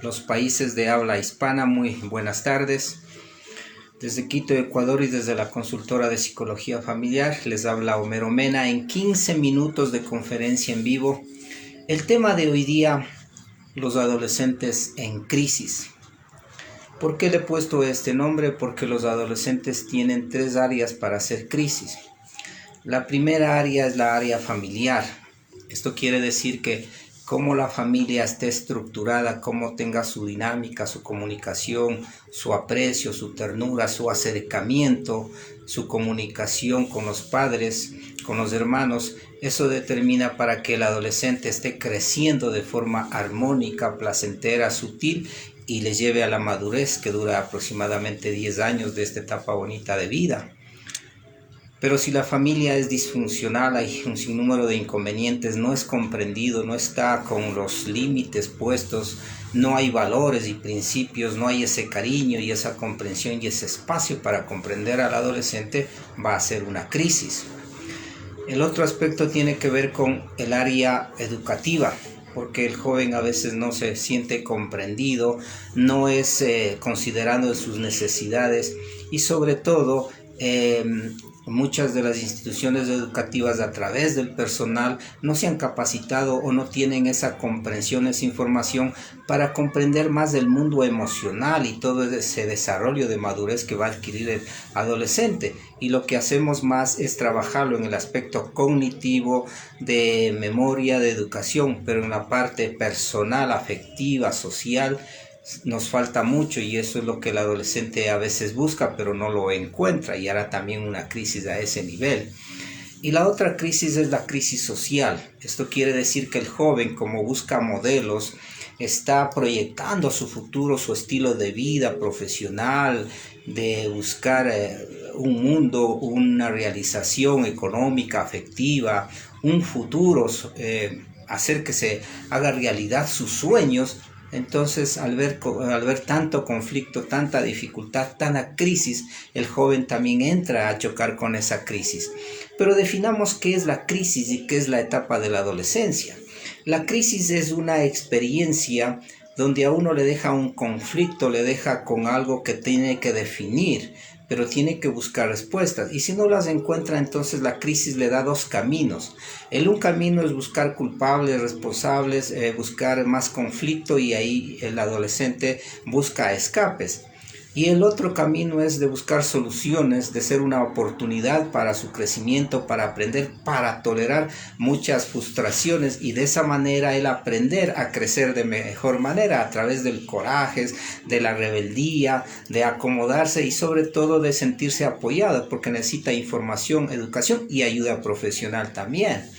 los países de habla hispana. Muy buenas tardes. Desde Quito, Ecuador, y desde la consultora de psicología familiar les habla Homero Mena en 15 minutos de conferencia en vivo. El tema de hoy día: los adolescentes en crisis. ¿Por qué le he puesto este nombre? Porque los adolescentes tienen tres áreas para hacer crisis. La primera área es la área familiar. Esto quiere decir que cómo la familia esté estructurada, cómo tenga su dinámica, su comunicación, su aprecio, su ternura, su acercamiento, su comunicación con los padres, con los hermanos. Eso determina para que el adolescente esté creciendo de forma armónica, placentera, sutil y le lleve a la madurez, que dura aproximadamente 10 años de esta etapa bonita de vida. Pero si la familia es disfuncional, hay un sinnúmero de inconvenientes, no es comprendido, no está con los límites puestos, no hay valores y principios, no hay ese cariño y esa comprensión y ese espacio para comprender al adolescente, va a ser una crisis. El otro aspecto tiene que ver con el área educativa, porque el joven a veces no se siente comprendido, no es considerando sus necesidades y sobre todo muchas de las instituciones educativas a través del personal no se han capacitado o no tienen esa comprensión, esa información para comprender más del mundo emocional y todo ese desarrollo de madurez que va a adquirir el adolescente. Y lo que hacemos más es trabajarlo en el aspecto cognitivo, de memoria, de educación, pero en la parte personal, afectiva, social, nos falta mucho, y eso es lo que el adolescente a veces busca pero no lo encuentra, y hará también una crisis a ese nivel. Y la otra crisis es la crisis social. Esto quiere decir que el joven, como busca modelos, está proyectando su futuro, su estilo de vida profesional, de buscar un mundo, una realización económica, afectiva, un futuro, hacer que se haga realidad sus sueños. Entonces, al ver tanto conflicto, tanta dificultad, tanta crisis, el joven también entra a chocar con esa crisis. Pero definamos qué es la crisis y qué es la etapa de la adolescencia. La crisis es una experiencia donde a uno le deja un conflicto, le deja con algo que tiene que definir, pero tiene que buscar respuestas. Y si no las encuentra, entonces la crisis le da dos caminos. Un camino es buscar culpables, responsables, buscar más conflicto, y ahí el adolescente busca escapes. Y el otro camino es de buscar soluciones, de ser una oportunidad para su crecimiento, para aprender, para tolerar muchas frustraciones, y de esa manera él aprender a crecer de mejor manera a través del coraje, de la rebeldía, de acomodarse y sobre todo de sentirse apoyado, porque necesita información, educación y ayuda profesional también.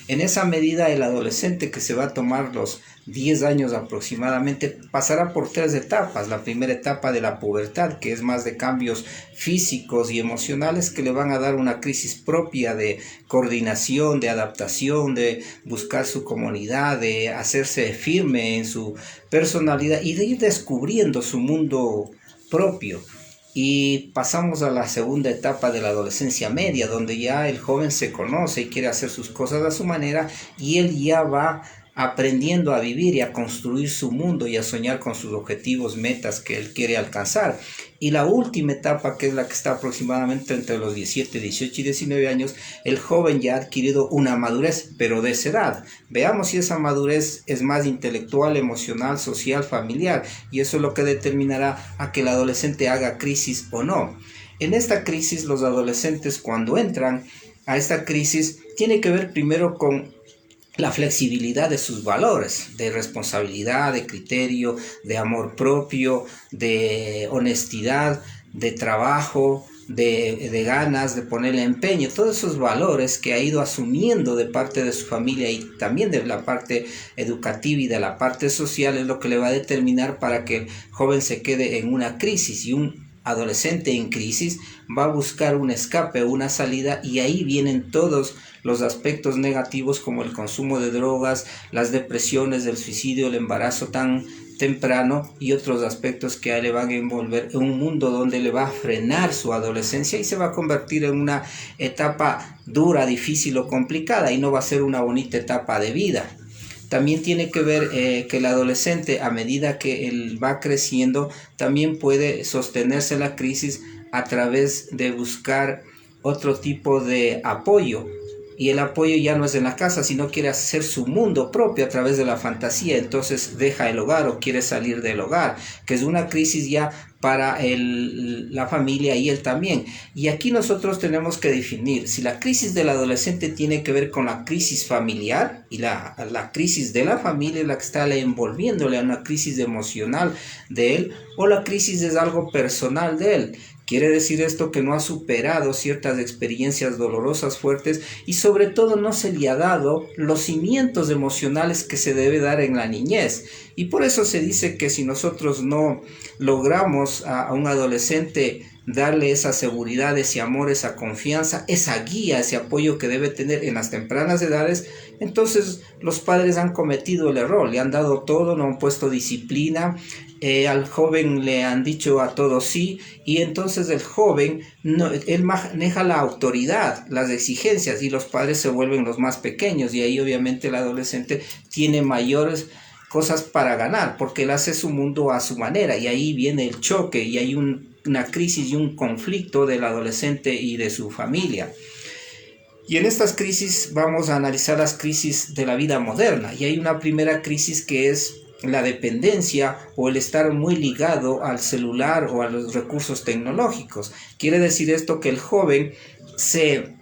En esa medida, el adolescente, que se va a tomar los 10 años aproximadamente, pasará por tres etapas. La primera etapa de la pubertad, que es más de cambios físicos y emocionales que le van a dar una crisis propia de coordinación, de adaptación, de buscar su comunidad, de hacerse firme en su personalidad y de ir descubriendo su mundo propio. Y pasamos a la segunda etapa de la adolescencia media, donde ya el joven se conoce y quiere hacer sus cosas a su manera, y él ya va aprendiendo a vivir y a construir su mundo y a soñar con sus objetivos, metas que él quiere alcanzar. Y la última etapa, que es la que está aproximadamente entre los 17, 18 y 19 años, el joven ya ha adquirido una madurez, pero de esa edad. Veamos si esa madurez es más intelectual, emocional, social, familiar, y eso es lo que determinará a que el adolescente haga crisis o no. En esta crisis, los adolescentes, cuando entran a esta crisis, tiene que ver primero con la flexibilidad de sus valores, de responsabilidad, de criterio, de amor propio, de honestidad, de trabajo, de ganas, de ponerle empeño. Todos esos valores que ha ido asumiendo de parte de su familia y también de la parte educativa y de la parte social es lo que le va a determinar para que el joven se quede en una crisis. Y un adolescente en crisis va a buscar un escape, una salida, y ahí vienen todos los aspectos negativos, como el consumo de drogas, las depresiones, el suicidio, el embarazo tan temprano y otros aspectos que a él le van a envolver en un mundo donde le va a frenar su adolescencia y se va a convertir en una etapa dura, difícil o complicada, y no va a ser una bonita etapa de vida. También tiene que ver que el adolescente, a medida que él va creciendo, también puede sostenerse la crisis a través de buscar otro tipo de apoyo. Y el apoyo ya no es en la casa, sino quiere hacer su mundo propio a través de la fantasía. Entonces deja el hogar o quiere salir del hogar, que es una crisis ya para la familia y él también. Y aquí nosotros tenemos que definir si la crisis del adolescente tiene que ver con la crisis familiar y la crisis de la familia, la que está envolviéndole a una crisis emocional de él, o la crisis es algo personal de él. Quiere decir esto que no ha superado ciertas experiencias dolorosas fuertes y sobre todo no se le ha dado los cimientos emocionales que se debe dar en la niñez. Y por eso se dice que si nosotros no logramos a un adolescente darle esa seguridad, ese amor, esa confianza, esa guía, ese apoyo que debe tener en las tempranas edades, entonces los padres han cometido el error, le han dado todo, no han puesto disciplina, al joven le han dicho a todo sí, y entonces el joven, él maneja la autoridad, las exigencias, y los padres se vuelven los más pequeños, y ahí obviamente el adolescente tiene mayores cosas para ganar, porque él hace su mundo a su manera, y ahí viene el choque, y hay una crisis y un conflicto del adolescente y de su familia. Y en estas crisis vamos a analizar las crisis de la vida moderna, y hay una primera crisis que es la dependencia o el estar muy ligado al celular o a los recursos tecnológicos. Quiere decir esto que el joven se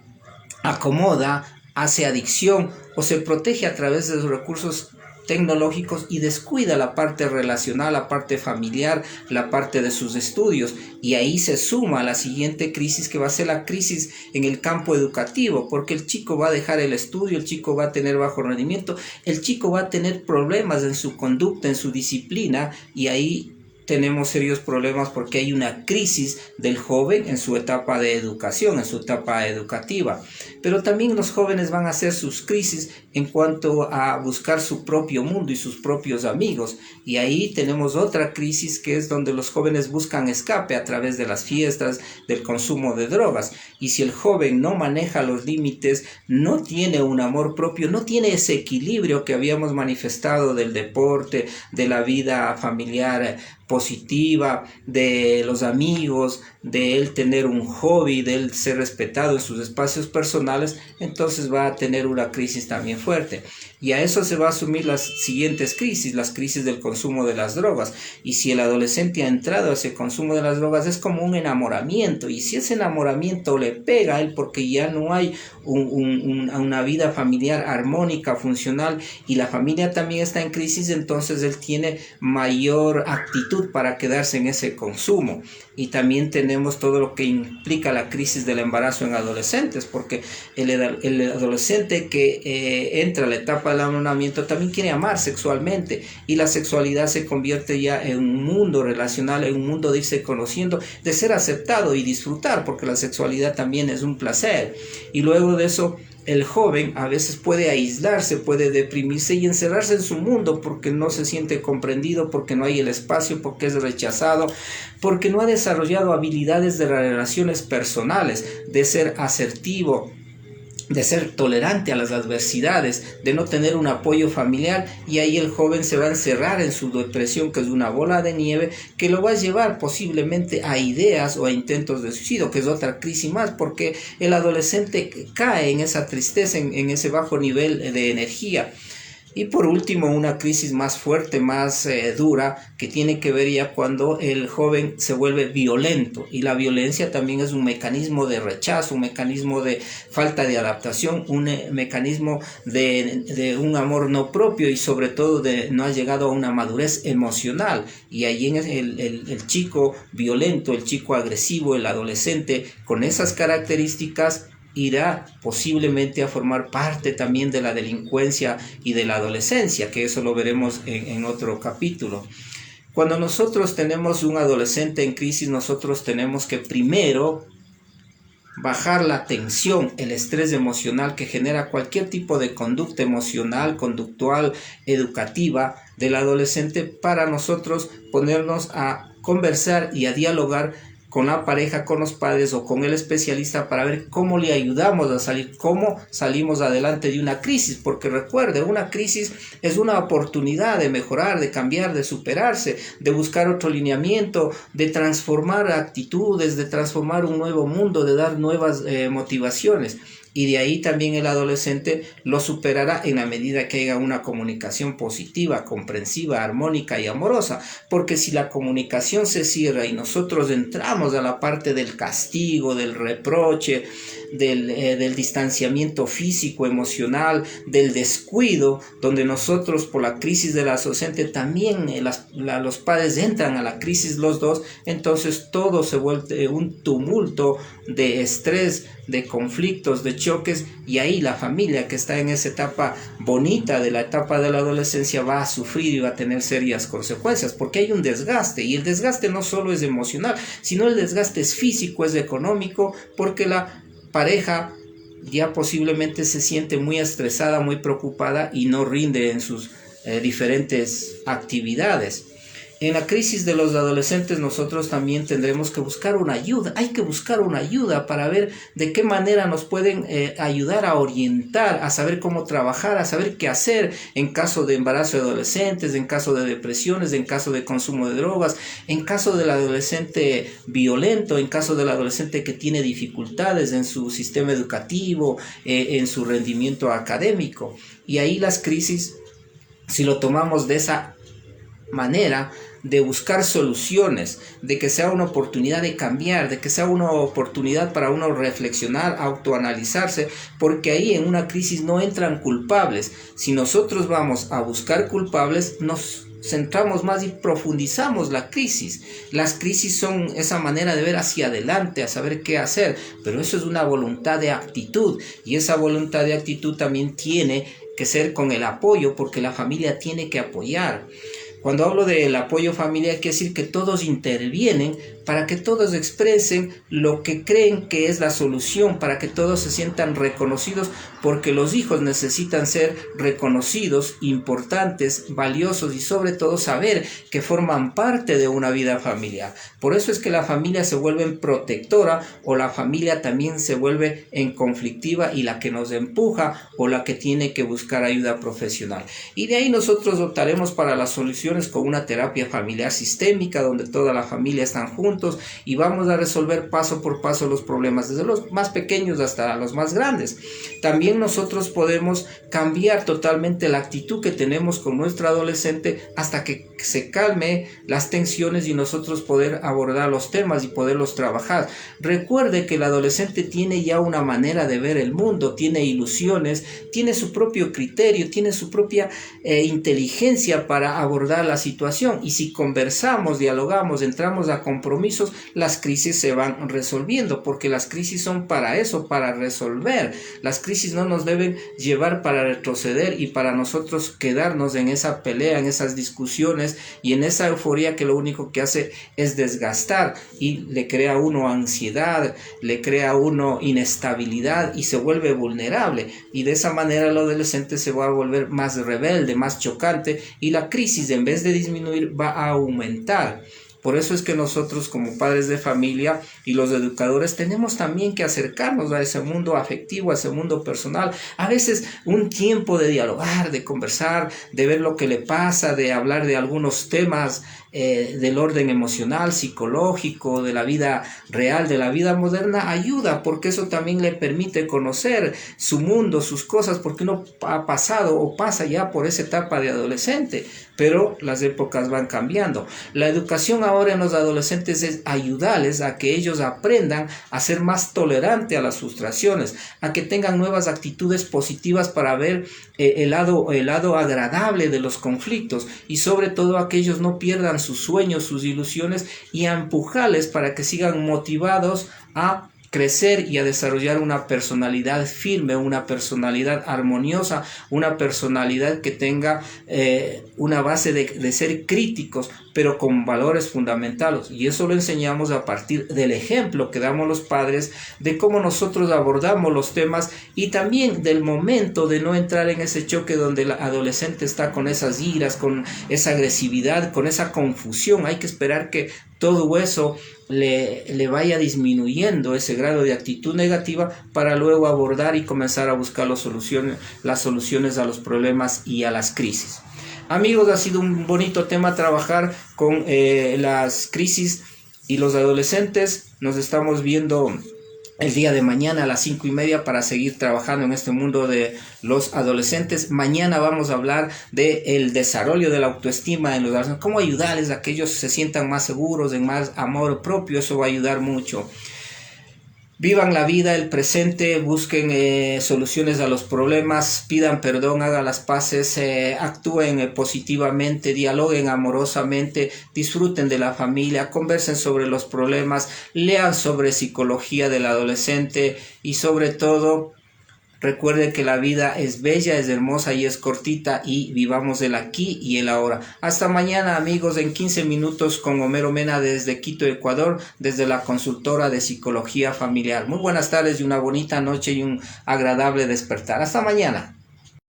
acomoda, hace adicción o se protege a través de los recursos tecnológicos y descuida la parte relacional, la parte familiar, la parte de sus estudios, y ahí se suma la siguiente crisis, que va a ser la crisis en el campo educativo, porque el chico va a dejar el estudio, el chico va a tener bajo rendimiento, el chico va a tener problemas en su conducta, en su disciplina, y ahí tenemos serios problemas porque hay una crisis del joven en su etapa de educación, en su etapa educativa. Pero también los jóvenes van a hacer sus crisis en cuanto a buscar su propio mundo y sus propios amigos. Y ahí tenemos otra crisis, que es donde los jóvenes buscan escape a través de las fiestas, del consumo de drogas. Y si el joven no maneja los límites, no tiene un amor propio, no tiene ese equilibrio que habíamos manifestado del deporte, de la vida familiar positiva, de los amigos, de él tener un hobby, de él ser respetado en sus espacios personales, entonces va a tener una crisis también fuerte. Y a eso se va a asumir las siguientes crisis, las crisis del consumo de las drogas. Y si el adolescente ha entrado a ese consumo de las drogas, es como un enamoramiento. Y si ese enamoramiento le pega a él porque ya no hay una vida familiar armónica, funcional, y la familia también está en crisis, entonces él tiene mayor actitud para quedarse en ese consumo. Y también tenemos todo lo que implica la crisis del embarazo en adolescentes, porque el adolescente que entra a la etapa del enamoramiento también quiere amar sexualmente, y la sexualidad se convierte ya en un mundo relacional, en un mundo de irse conociendo, de ser aceptado y disfrutar, porque la sexualidad también es un placer. Y luego de eso, el joven a veces puede aislarse, puede deprimirse y encerrarse en su mundo porque no se siente comprendido, porque no hay el espacio, porque es rechazado, porque no ha desarrollado habilidades de relaciones personales, de ser asertivo, de ser tolerante a las adversidades, de no tener un apoyo familiar, y ahí el joven se va a encerrar en su depresión, que es una bola de nieve que lo va a llevar posiblemente a ideas o a intentos de suicidio, que es otra crisis más, porque el adolescente cae en esa tristeza, en ese bajo nivel de energía. Y por último, una crisis más fuerte, más dura, que tiene que ver ya cuando el joven se vuelve violento. Y la violencia también es un mecanismo de rechazo, un mecanismo de falta de adaptación, un mecanismo de un amor no propio, y sobre todo de no ha llegado a una madurez emocional. Y ahí en el chico violento, el chico agresivo, el adolescente con esas características, irá posiblemente a formar parte también de la delincuencia y de la adolescencia, que eso lo veremos en otro capítulo. Cuando nosotros tenemos un adolescente en crisis, nosotros tenemos que primero bajar la tensión, el estrés emocional que genera cualquier tipo de conducta emocional, conductual, educativa del adolescente, para nosotros ponernos a conversar y a dialogar con la pareja, con los padres o con el especialista para ver cómo le ayudamos a salir, cómo salimos adelante de una crisis, porque recuerde, una crisis es una oportunidad de mejorar, de cambiar, de superarse, de buscar otro lineamiento, de transformar actitudes, de transformar un nuevo mundo, de dar nuevas motivaciones. Y de ahí también el adolescente lo superará en la medida que haya una comunicación positiva, comprensiva, armónica y amorosa. Porque si la comunicación se cierra y nosotros entramos a la parte del castigo, del reproche, del distanciamiento físico, emocional, del descuido, donde nosotros por la crisis del adolescente también los padres entran a la crisis los dos, entonces todo se vuelve un tumulto de estrés, de conflictos, de choques, y ahí la familia que está en esa etapa bonita de la etapa de la adolescencia va a sufrir y va a tener serias consecuencias, porque hay un desgaste, y el desgaste no solo es emocional, sino el desgaste es físico, es económico, porque la pareja ya posiblemente se siente muy estresada, muy preocupada y no rinde en sus diferentes actividades. En la crisis de los adolescentes nosotros también tendremos que buscar una ayuda. Hay que buscar una ayuda para ver de qué manera nos pueden ayudar a orientar, a saber cómo trabajar, a saber qué hacer en caso de embarazo de adolescentes, en caso de depresiones, en caso de consumo de drogas, en caso del adolescente violento, en caso del adolescente que tiene dificultades en su sistema educativo, en su rendimiento académico. Y ahí las crisis, si lo tomamos de esa manera, de buscar soluciones, de que sea una oportunidad de cambiar, de que sea una oportunidad para uno reflexionar, autoanalizarse, porque ahí en una crisis no entran culpables. Si nosotros vamos a buscar culpables, nos centramos más y profundizamos la crisis. Las crisis son esa manera de ver hacia adelante, a saber qué hacer, pero eso es una voluntad de actitud, y esa voluntad de actitud también tiene que ser con el apoyo, porque la familia tiene que apoyar. Cuando hablo del apoyo familiar, quiere decir que todos intervienen para que todos expresen lo que creen que es la solución, para que todos se sientan reconocidos, porque los hijos necesitan ser reconocidos, importantes, valiosos y sobre todo saber que forman parte de una vida familiar. Por eso es que la familia se vuelve protectora, o la familia también se vuelve en conflictiva y la que nos empuja o la que tiene que buscar ayuda profesional. Y de ahí nosotros optaremos para las soluciones con una terapia familiar sistémica, donde toda la familia están juntos y vamos a resolver paso por paso los problemas, desde los más pequeños hasta los más grandes. También nosotros podemos cambiar totalmente la actitud que tenemos con nuestro adolescente hasta que se calme las tensiones y nosotros poder abordar los temas y poderlos trabajar. Recuerde que el adolescente tiene ya una manera de ver el mundo, tiene ilusiones, tiene su propio criterio, tiene su propia inteligencia para abordar la situación, y si conversamos, dialogamos, entramos a compromisos, las crisis se van resolviendo, porque las crisis son para eso, para resolver. Las crisis no nos deben llevar para retroceder y para nosotros quedarnos en esa pelea, en esas discusiones y en esa euforia que lo único que hace es desgastar y le crea a uno ansiedad, le crea a uno inestabilidad y se vuelve vulnerable, y de esa manera el adolescente se va a volver más rebelde, más chocante, y la crisis en vez de disminuir va a aumentar. Por eso es que nosotros como padres de familia y los educadores tenemos también que acercarnos a ese mundo afectivo, a ese mundo personal. A veces un tiempo de dialogar, de conversar, de ver lo que le pasa, de hablar de algunos temas del orden emocional, psicológico, de la vida real, de la vida moderna, ayuda, porque eso también le permite conocer su mundo, sus cosas, porque uno ha pasado o pasa ya por esa etapa de adolescente, pero las épocas van cambiando. La educación ahora en los adolescentes es ayudarles a que ellos aprendan a ser más tolerantes a las frustraciones, a que tengan nuevas actitudes positivas para ver el lado agradable de los conflictos, y sobre todo a que ellos no pierdan sus sueños, sus ilusiones, y a empujarles para que sigan motivados a crecer y a desarrollar una personalidad firme, una personalidad armoniosa, una personalidad que tenga una base de ser críticos, pero con valores fundamentales. Y eso lo enseñamos a partir del ejemplo que damos los padres, de cómo nosotros abordamos los temas, y también del momento de no entrar en ese choque donde el adolescente está con esas iras, con esa agresividad, con esa confusión. Hay que esperar que todo eso le vaya disminuyendo ese grado de actitud negativa para luego abordar y comenzar a buscar las soluciones a los problemas y a las crisis. Amigos, ha sido un bonito tema trabajar con las crisis y los adolescentes. Nos estamos viendo el día de mañana a las 5:30 para seguir trabajando en este mundo de los adolescentes. Mañana vamos a hablar del desarrollo de la autoestima en los adolescentes, cómo ayudarles a que ellos se sientan más seguros, en más amor propio. Eso va a ayudar mucho. Vivan la vida, el presente, busquen soluciones a los problemas, pidan perdón, hagan las paces, actúen positivamente, dialoguen amorosamente, disfruten de la familia, conversen sobre los problemas, lean sobre psicología del adolescente y sobre todo recuerden que la vida es bella, es hermosa y es cortita, y vivamos el aquí y el ahora. Hasta mañana, amigos, en 15 minutos con Homero Mena desde Quito, Ecuador, desde la consultora de psicología familiar. Muy buenas tardes y una bonita noche y un agradable despertar. Hasta mañana.